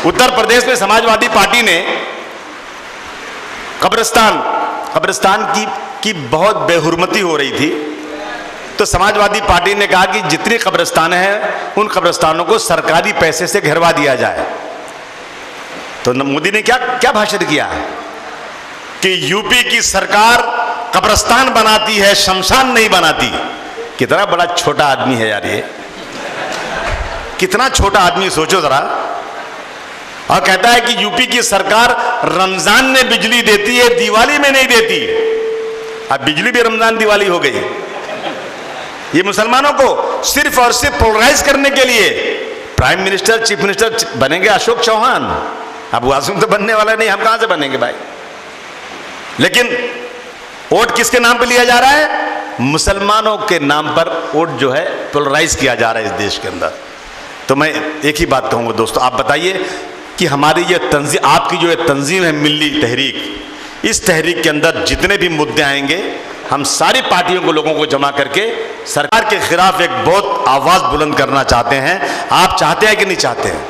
उत्तर प्रदेश में समाजवादी पार्टी ने कब्रिस्तान की बहुत बेहुरमती हो रही थी, तो समाजवादी पार्टी ने कहा कि जितनी कब्रिस्तान हैं उन कब्रिस्तानों को सरकारी पैसे से घेरवा दिया जाए। तो मोदी ने क्या भाषण किया कि यूपी की सरकार कब्रिस्तान बनाती है, शमशान नहीं बनाती। कितना बड़ा छोटा आदमी है यार ये, कितना छोटा आदमी, सोचो जरा। और कहता है कि यूपी की सरकार रमजान में बिजली देती है, दिवाली में नहीं देती। अब बिजली भी रमजान दिवाली हो गई। ये मुसलमानों को सिर्फ और सिर्फ पोलराइज करने के लिए प्राइम मिनिस्टर, चीफ मिनिस्टर बनेंगे अशोक चौहान। अब आसिम तो बनने वाला नहीं, हम कहां से बनेंगे भाई। लेकिन वोट किसके नाम पे लिया जा रहा है? मुसलमानों के नाम पर वोट जो है पोलराइज किया जा रहा है इस देश के अंदर। तो मैं एक ही बात कहूंगा दोस्तों, आप बताइए कि हमारी ये तंजीम, आपकी जो ये तंजीम है मिल्ली तहरीक, इस तहरीक के अंदर जितने भी मुद्दे आएंगे, हम सारी पार्टियों को, लोगों को जमा करके सरकार के खिलाफ एक बहुत आवाज बुलंद करना चाहते हैं। आप चाहते हैं कि नहीं चाहते हैं?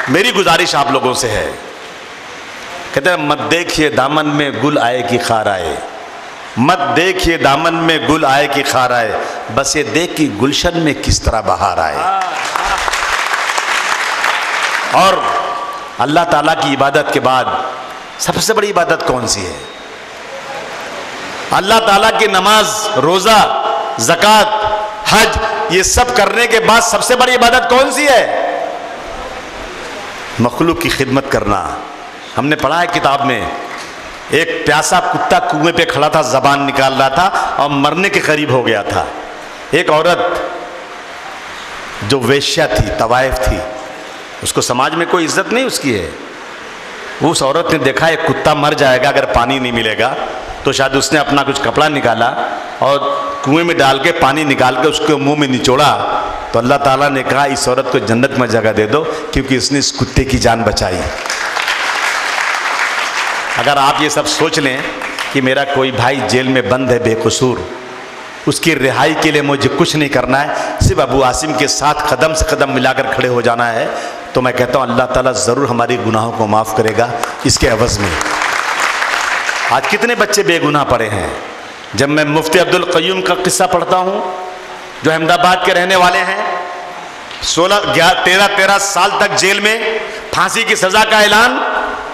मेरी गुजारिश आप लोगों से है, कहते हैं मत देखिए दामन में गुल आए कि खार आए, मत देखिए दामन में गुल आए कि खार आए, बस ये देख कि गुलशन में किस तरह बहार आए। और अल्लाह ताला की इबादत के बाद सबसे बड़ी इबादत कौन सी है? अल्लाह ताला की नमाज, रोजा, ज़कात, हज, ये सब करने के बाद सबसे बड़ी इबादत कौन सी है? मखलूक की खिदमत करना। हमने पढ़ा है किताब में, एक प्यासा कुत्ता कुएं पे खड़ा था, जबान निकाल रहा था और मरने के करीब हो गया था। एक औरत जो वेश्या थी, तवाइफ थी, उसको समाज में कोई इज्जत नहीं उसकी है। उस औरत ने देखा एक कुत्ता मर जाएगा अगर पानी नहीं मिलेगा, तो शायद उसने अपना कुछ कपड़ा निकाला और कुएं में डाल के पानी निकाल के उसके मुंह में निचोड़ा। तो अल्लाह ताला ने कहा इस औरत को जन्नत में जगह दे दो, क्योंकि इसने इस कुत्ते की जान बचाई। अगर आप ये सब सोच लें कि मेरा कोई भाई जेल में बंद है बेकसूर, उसकी रिहाई के लिए मुझे कुछ नहीं करना है, सिर्फ अबू आसिम के साथ कदम से कदम मिलाकर खड़े हो जाना है, तो मैं कहता हूँ अल्लाह ताला ज़रूर हमारी गुनाहों को माफ़ करेगा इसके एवज़ में। आज कितने बच्चे बेगुनाह पड़े हैं। जब मैं मुफ्ती अब्दुल क़य्यूम का किस्सा पढ़ता हूँ, जो अहमदाबाद के रहने वाले हैं, 13 साल तक जेल में, फांसी की सज़ा का ऐलान,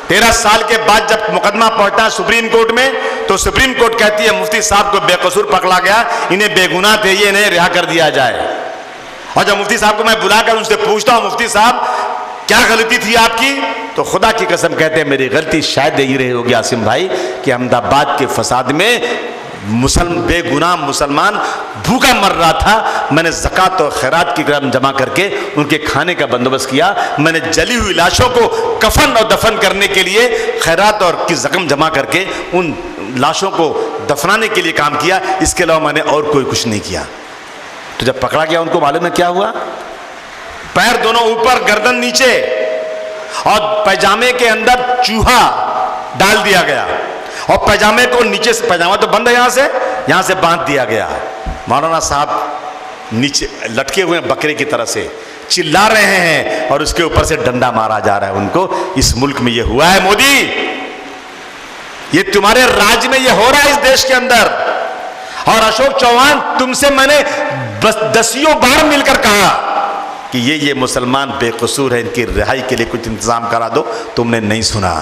13 साल के बाद जब मुकदमा पहुंचा सुप्रीम कोर्ट में, तो सुप्रीम कोर्ट कहती है मुफ्ती साहब को बेकसूर पकड़ा गया, इन्हें बेगुनाह थे, ये इन्हें रिहा कर दिया जाए। और जब मुफ्ती साहब को मैं बुलाकर उनसे पूछता हूं मुफ्ती साहब क्या गलती थी आपकी, तो खुदा की कसम कहते हैं मेरी गलती शायद यही रही होगी आसिम भाई कि अहमदाबाद के फसाद में बेगुनाह मुसलमान भूखा मर रहा था, मैंने ज़कात और खैरात की रकम जमा करके उनके खाने का बंदोबस्त किया, मैंने जली हुई लाशों को कफन और दफन करने के लिए खैरात और की रकम जमा करके उन लाशों को दफनाने के लिए काम किया, इसके अलावा मैंने और कोई कुछ नहीं किया। तो जब पकड़ा गया उनको मालूम है क्या हुआ, पैर दोनों ऊपर गर्दन नीचे और पैजामे के अंदर चूहा डाल दिया गया और पैजामे को नीचे से, पैजामा तो बंद है यहां से बांध दिया गया। मौलाना साहब नीचे लटके हुए बकरे की तरह से चिल्ला रहे हैं और उसके ऊपर से डंडा मारा जा रहा है उनको। इस मुल्क में ये हुआ है मोदी, ये तुम्हारे राज्य में ये हो रहा है इस देश के अंदर। और अशोक चौहान तुमसे मैंने बस दसियों बार मिलकर कहा कि ये मुसलमान बेकसूर है, इनकी रिहाई के लिए कुछ इंतजाम करा दो, तुमने नहीं सुना।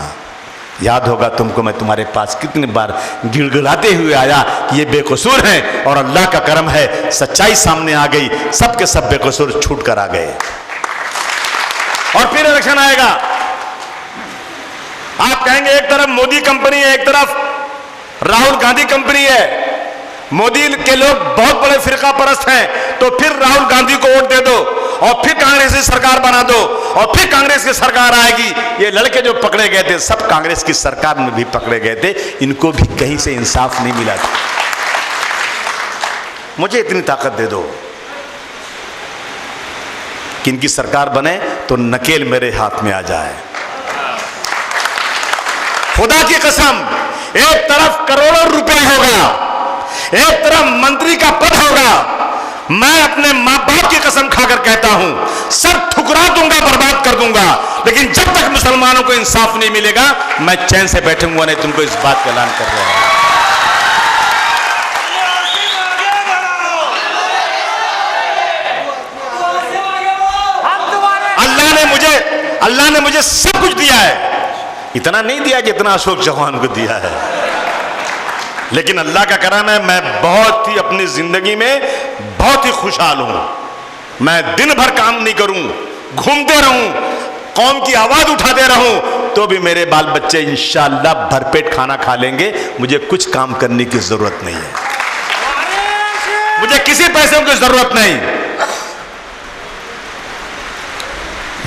याद होगा तुमको मैं तुम्हारे पास कितनी बार गिड़गिड़ाते हुए आया कि ये बेकसूर हैं, और अल्लाह का करम है सच्चाई सामने आ गई, सब के सब बेकसूर छूट कर आ गए। और फिर इलेक्शन आएगा, आप कहेंगे एक तरफ मोदी कंपनी है, एक तरफ राहुल गांधी कंपनी है, मोदी के लोग बहुत बड़े फिरका परस्त हैं, तो फिर राहुल गांधी को वोट दे दो और फिर कांग्रेस की सरकार बना दो और फिर कांग्रेस की सरकार आएगी। ये लड़के जो पकड़े गए थे सब कांग्रेस की सरकार में भी पकड़े गए थे, इनको भी कहीं से इंसाफ नहीं मिला था। मुझे इतनी ताकत दे दो कि इनकी सरकार बने तो नकेल मेरे हाथ में आ जाए। खुदा की कसम, एक तरफ करोड़ों रुपए होगा, एक तरफ मंत्री का पद होगा, मैं अपने मां बाप की कसम खाकर कहता हूं सब ठुकरा दूंगा, बर्बाद कर दूंगा, लेकिन जब तक मुसलमानों को इंसाफ नहीं मिलेगा मैं चैन से बैठूंगा नहीं। तुमको इस बात का ऐलान कर रहा हूं। अल्लाह ने मुझे सब कुछ दिया है, इतना नहीं दिया जितना अशोक चौहान को दिया है, लेकिन अल्लाह का करम है मैं बहुत ही अपनी जिंदगी में बहुत ही खुशहाल हूं। मैं दिन भर काम नहीं करूं, घूमते रहूं, कौम की आवाज उठाते रहूं, तो भी मेरे बाल बच्चे इंशाअल्लाह भरपेट खाना खा लेंगे। मुझे कुछ काम करने की जरूरत नहीं है, मुझे किसी पैसे की जरूरत नहीं,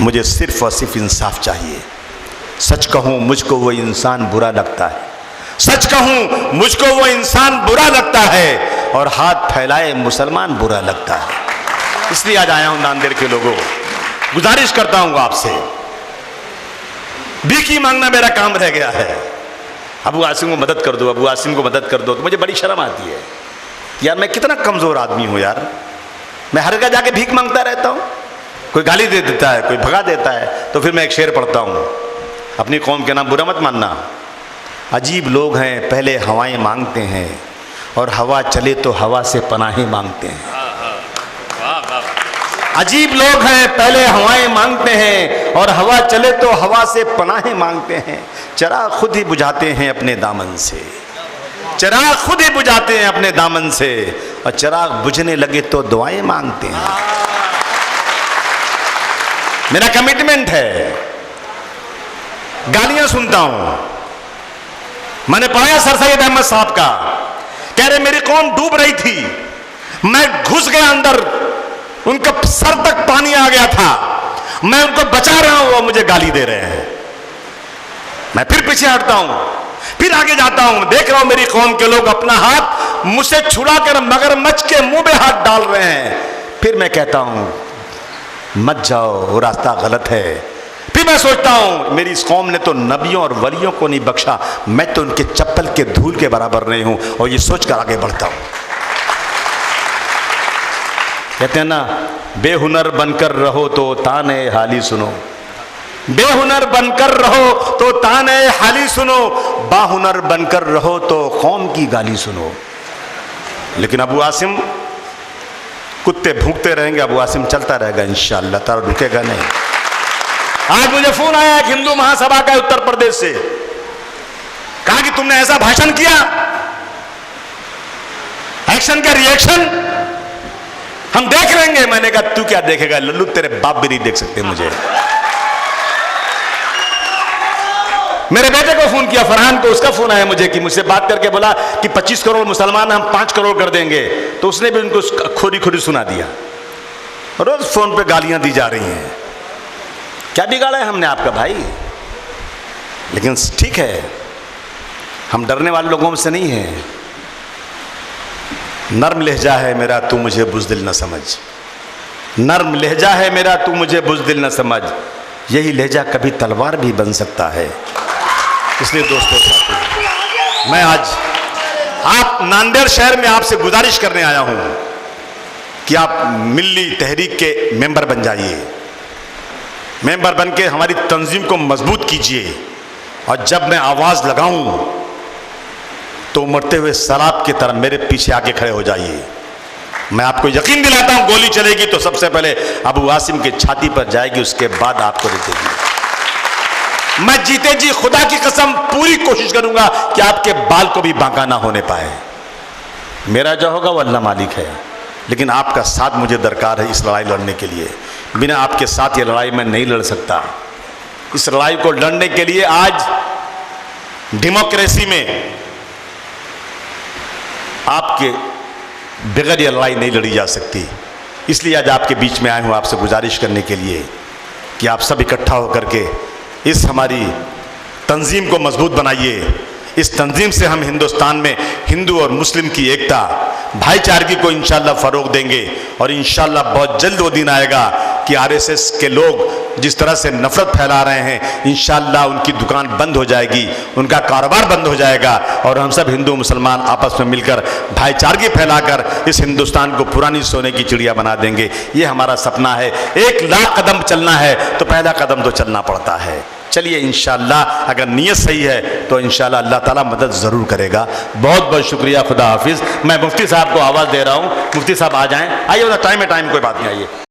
मुझे सिर्फ और सिर्फ इंसाफ चाहिए। सच कहूं मुझको वो इंसान बुरा लगता है, सच कहूं मुझको वो इंसान बुरा लगता है, और हाथ फैलाए मुसलमान बुरा लगता है। इसलिए आज आया हूं नांदेड़ के लोगों, गुजारिश करता हूं आपसे, भीख मांगना मेरा काम रह गया है। अबू आसिम को मदद कर दो, अबू आसिम को मदद कर दो, तो मुझे बड़ी शर्म आती है यार, मैं कितना कमजोर आदमी हूं यार। मैं हर जगह जाके भीख मांगता रहता हूं, कोई गाली दे देता है, कोई भगा देता है, तो फिर मैं एक शेर पढ़ता हूं, अपनी कौम के नाम बुरा मत मानना। अजीब लोग हैं पहले हवाएं मांगते हैं, और हवा चले तो हवा से पनाहें मांगते हैं। अजीब लोग हैं पहले हवाएं मांगते हैं, और हवा चले तो हवा से पनाहें मांगते हैं। चिराग खुद ही बुझाते हैं अपने दामन से, चिराग खुद ही बुझाते हैं अपने दामन से, और चिराग बुझने लगे तो दुआएं मांगते हैं। मेरा कमिटमेंट है। गालियां सुनता हूं, मैंने पढ़ा सर सैयद अहमद साहब का, कह रहे मेरी कौम डूब रही थी, मैं घुस गया अंदर, उनका सर तक पानी आ गया था, मैं उनको बचा रहा हूं, वो मुझे गाली दे रहे हैं। मैं फिर पीछे हटता हूं, फिर आगे जाता हूं, देख रहा हूं मेरी कौम के लोग अपना हाथ मुझसे छुड़ाकर मगरमच्छ के मुंह में हाथ डाल रहे हैं। फिर मैं कहता हूं मत जाओ, वो रास्ता गलत है। फिर मैं सोचता हूं मेरी इस कौम ने तो नबियों और वलियों को नहीं बख्शा, मैं तो उनके चप्पल के धूल के बराबर नहीं हूं, और ये सोचकर आगे बढ़ता हूं। कहते हैं ना, बेहुनर बनकर रहो तो ताने हाली सुनो, बेहुनर बनकर रहो तो ताने हाली सुनो, बाहुनर बनकर रहो तो कौम की गाली सुनो। लेकिन अबू आसिम कुत्ते भूखते रहेंगे, अबू आसिम चलता रहेगा इंशाअल्लाह ताला, रुकेगा नहीं। आज मुझे फोन आया एक हिंदू महासभा का उत्तर प्रदेश से, कहा कि तुमने ऐसा भाषण किया, एक्शन का रिएक्शन हम देख लेंगे। मैंने कहा तू क्या देखेगा लल्लू, तेरे बाप भी नहीं देख सकते मुझे। मेरे बेटे को फोन किया, फरहान को, उसका फोन आया मुझे कि मुझसे बात करके बोला कि 25 करोड़ मुसलमान हम 5 करोड़ कर देंगे, तो उसने भी उनको खोरी खोरी सुना दिया। रोज फोन पे गालियां दी जा रही हैं। क्या बिगाड़ा है हमने आपका भाई? लेकिन ठीक है, हम डरने वाले लोगों में से नहीं हैं। नर्म लहजा है मेरा, तू मुझे बुज़दिल न समझ। नर्म लहजा है मेरा, तू मुझे बुज़दिल न समझ। यही लहजा कभी तलवार भी बन सकता है। इसलिए दोस्तों साथियों, मैं आज आप नांदेड़ शहर में आपसे गुजारिश करने आया हूं कि आप मिल्ली तहरीक के मेंबर बन जाइए। मेंबर बन के हमारी तंजीम को मजबूत कीजिए, और जब मैं आवाज़ लगाऊं तो मरते हुए सराब की तरह मेरे पीछे आके खड़े हो जाइए। मैं आपको यकीन दिलाता हूं, गोली चलेगी तो सबसे पहले अबू आसिम की छाती पर जाएगी, उसके बाद आपको रुकेगी। मैं जीते जी खुदा की कसम पूरी कोशिश करूंगा कि आपके बाल को भी बांका ना होने पाए। मेरा जो होगा वो अल्लाह मालिक है, लेकिन आपका साथ मुझे दरकार है इस लड़ाई लड़ने के लिए। बिना आपके साथ ये लड़ाई मैं नहीं लड़ सकता। इस लड़ाई को लड़ने के लिए आज डेमोक्रेसी में आपके बगैर ये लड़ाई नहीं लड़ी जा सकती। इसलिए आज आपके बीच में आया हूँ आपसे गुजारिश करने के लिए कि आप सब इकट्ठा होकर के इस हमारी तंजीम को मजबूत बनाइए। इस तंजीम से हम हिंदुस्तान में हिंदू और मुस्लिम की एकता, भाईचारगी को इंशाल्लाह फ़रोग देंगे। और इंशाल्लाह बहुत जल्द वो दिन आएगा कि आरएसएस के लोग जिस तरह से नफरत फैला रहे हैं, इंशाल्लाह उनकी दुकान बंद हो जाएगी, उनका कारोबार बंद हो जाएगा, और हम सब हिंदू मुसलमान आपस में मिलकर भाईचारगी फैलाकर इस हिंदुस्तान को पुरानी सोने की चिड़िया बना देंगे। ये हमारा सपना है। 1 लाख कदम चलना है तो पहला कदम तो चलना पड़ता है। चलिए इंशाल्लाह, अगर नीयत सही है तो इंशाल्लाह अल्लाह ताला मदद ज़रूर करेगा। बहुत बहुत शुक्रिया, खुदा हाफिज़। मैं मुफ्ती साहब को आवाज़ दे रहा हूँ, मुफ्ती साहब आ जाएं। आइए, टाइम है, टाइम कोई बात नहीं, आइए।